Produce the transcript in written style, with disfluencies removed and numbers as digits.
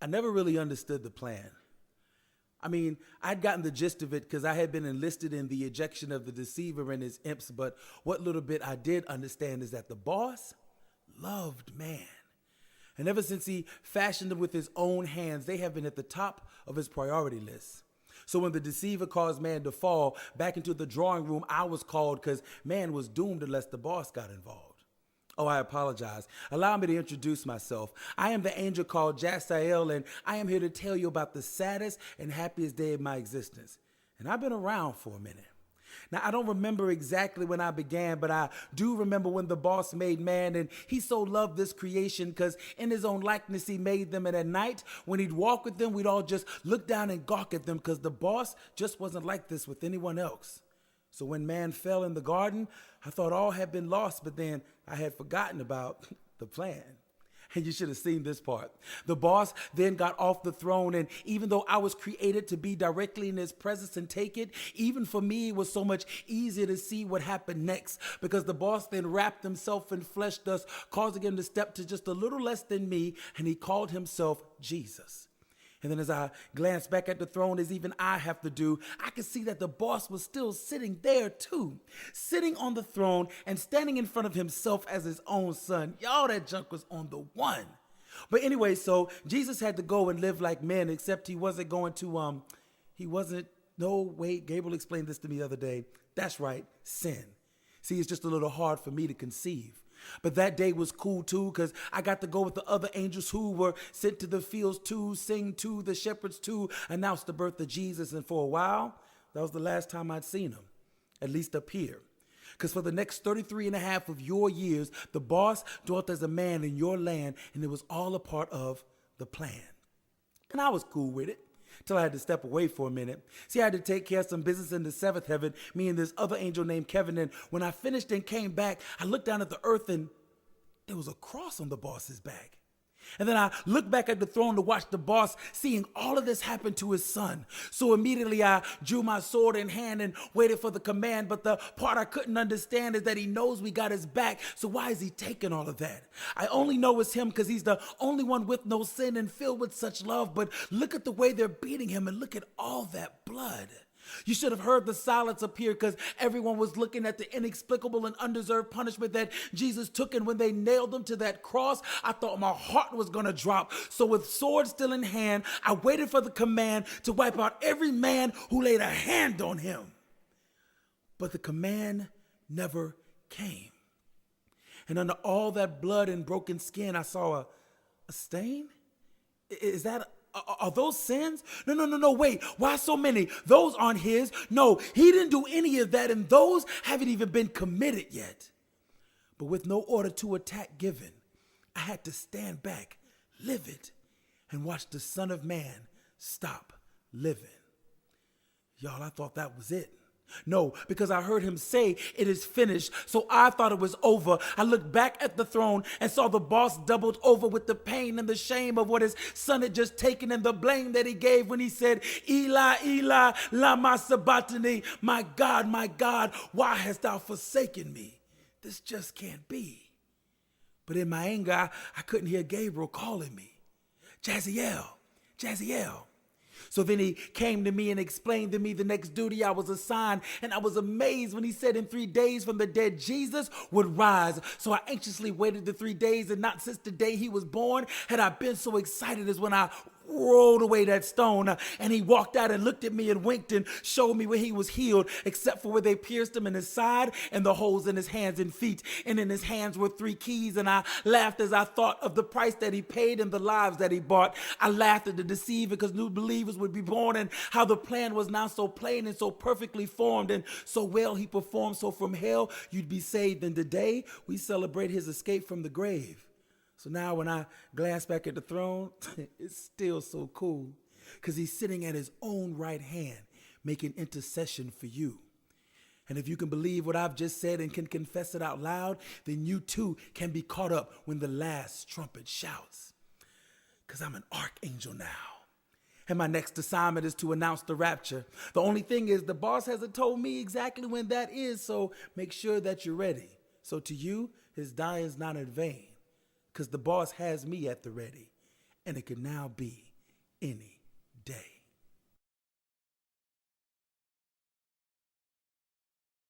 I never really understood the plan. I mean, I'd gotten the gist of it because I had been enlisted in the ejection of the deceiver and his imps, but what little bit I did understand is that the boss loved man. And ever since he fashioned them with his own hands, they have been at the top of his priority list. So when the deceiver caused man to fall back into the drawing room, I was called because man was doomed unless the boss got involved. Oh, I apologize. Allow me to introduce myself. I am the angel called Jasael, and I am here to tell you about the saddest and happiest day of my existence. And I've been around for a minute. Now, I don't remember exactly when I began, but I do remember when the boss made man, and he so loved this creation because in his own likeness he made them, and at night when he'd walk with them, we'd all just look down and gawk at them because the boss just wasn't like this with anyone else. So when man fell in the garden, I thought all had been lost, but then I had forgotten about the plan. And you should have seen this part. The boss then got off the throne, and even though I was created to be directly in his presence and take it, even for me it was so much easier to see what happened next, because the boss then wrapped himself in flesh, thus causing him to step to just a little less than me, and he called himself Jesus. And then as I glanced back at the throne, as even I have to do, I could see that the boss was still sitting there too, sitting on the throne and standing in front of himself as his own son. Y'all, that junk was on the one. But anyway, so Jesus had to go and live like men, except he wasn't going to, no, wait, Gabriel explained this to me the other day. That's right, sin. See, it's just a little hard for me to conceive. But that day was cool too, because I got to go with the other angels who were sent to the fields to sing to the shepherds to announce the birth of Jesus. And for a while, that was the last time I'd seen him, at least up here. Because for the next 33 and a half of your years, the boss dwelt as a man in your land, and it was all a part of the plan. And I was cool with it. Till I had to step away for a minute. See, I had to take care of some business in the seventh heaven, me and this other angel named Kevin. And when I finished and came back, I looked down at the earth and there was a cross on the boss's back. And then I looked back at the throne to watch the boss seeing all of this happen to his son. So immediately I drew my sword in hand and waited for the command. But the part I couldn't understand is that he knows we got his back. So why is he taking all of that? I only know it's him because he's the only one with no sin and filled with such love. But look at the way they're beating him and look at all that blood. You should have heard the silence appear because everyone was looking at the inexplicable and undeserved punishment that Jesus took. And when they nailed him to that cross, I thought my heart was going to drop. So with sword still in hand, I waited for the command to wipe out every man who laid a hand on him. But the command never came. And under all that blood and broken skin, I saw a stain. Is that Are those sins? No, wait. Why so many? Those aren't his. No, he didn't do any of that, and those haven't even been committed yet. But with no order to attack given, I had to stand back, livid, and watch the Son of Man stop living. Y'all, I thought that was it. No, because I heard him say it is finished, so I thought it was over. I looked back at the throne and saw the boss doubled over with the pain and the shame of what his son had just taken and the blame that he gave when he said, Eli, Eli, lama sabachthani, my God, why hast thou forsaken me? This just can't be. But in my anger, I couldn't hear Gabriel calling me, Jaziel, Jaziel. So then he came to me and explained to me the next duty I was assigned, and I was amazed when he said in 3 days from the dead Jesus would rise. So I anxiously waited the 3 days, and not since the day he was born had I been so excited as when I rolled away that stone, and he walked out and looked at me and winked and showed me where he was healed, except for where they pierced him in his side and the holes in his hands and feet. And in his hands were 3 keys, and I laughed as I thought of the price that he paid and the lives that he bought. I laughed at the deceiver because new believers would be born, and how the plan was now so plain and so perfectly formed and so well he performed. So from hell you'd be saved, and today we celebrate his escape from the grave. So now when I glance back at the throne, it's still so cool because he's sitting at his own right hand making intercession for you. And if you can believe what I've just said and can confess it out loud, then you too can be caught up when the last trumpet shouts. Because I'm an archangel now. And my next assignment is to announce the rapture. The only thing is the boss hasn't told me exactly when that is, so make sure that you're ready. So to you, his dying is not in vain. Because the boss has me at the ready, and it can now be any day.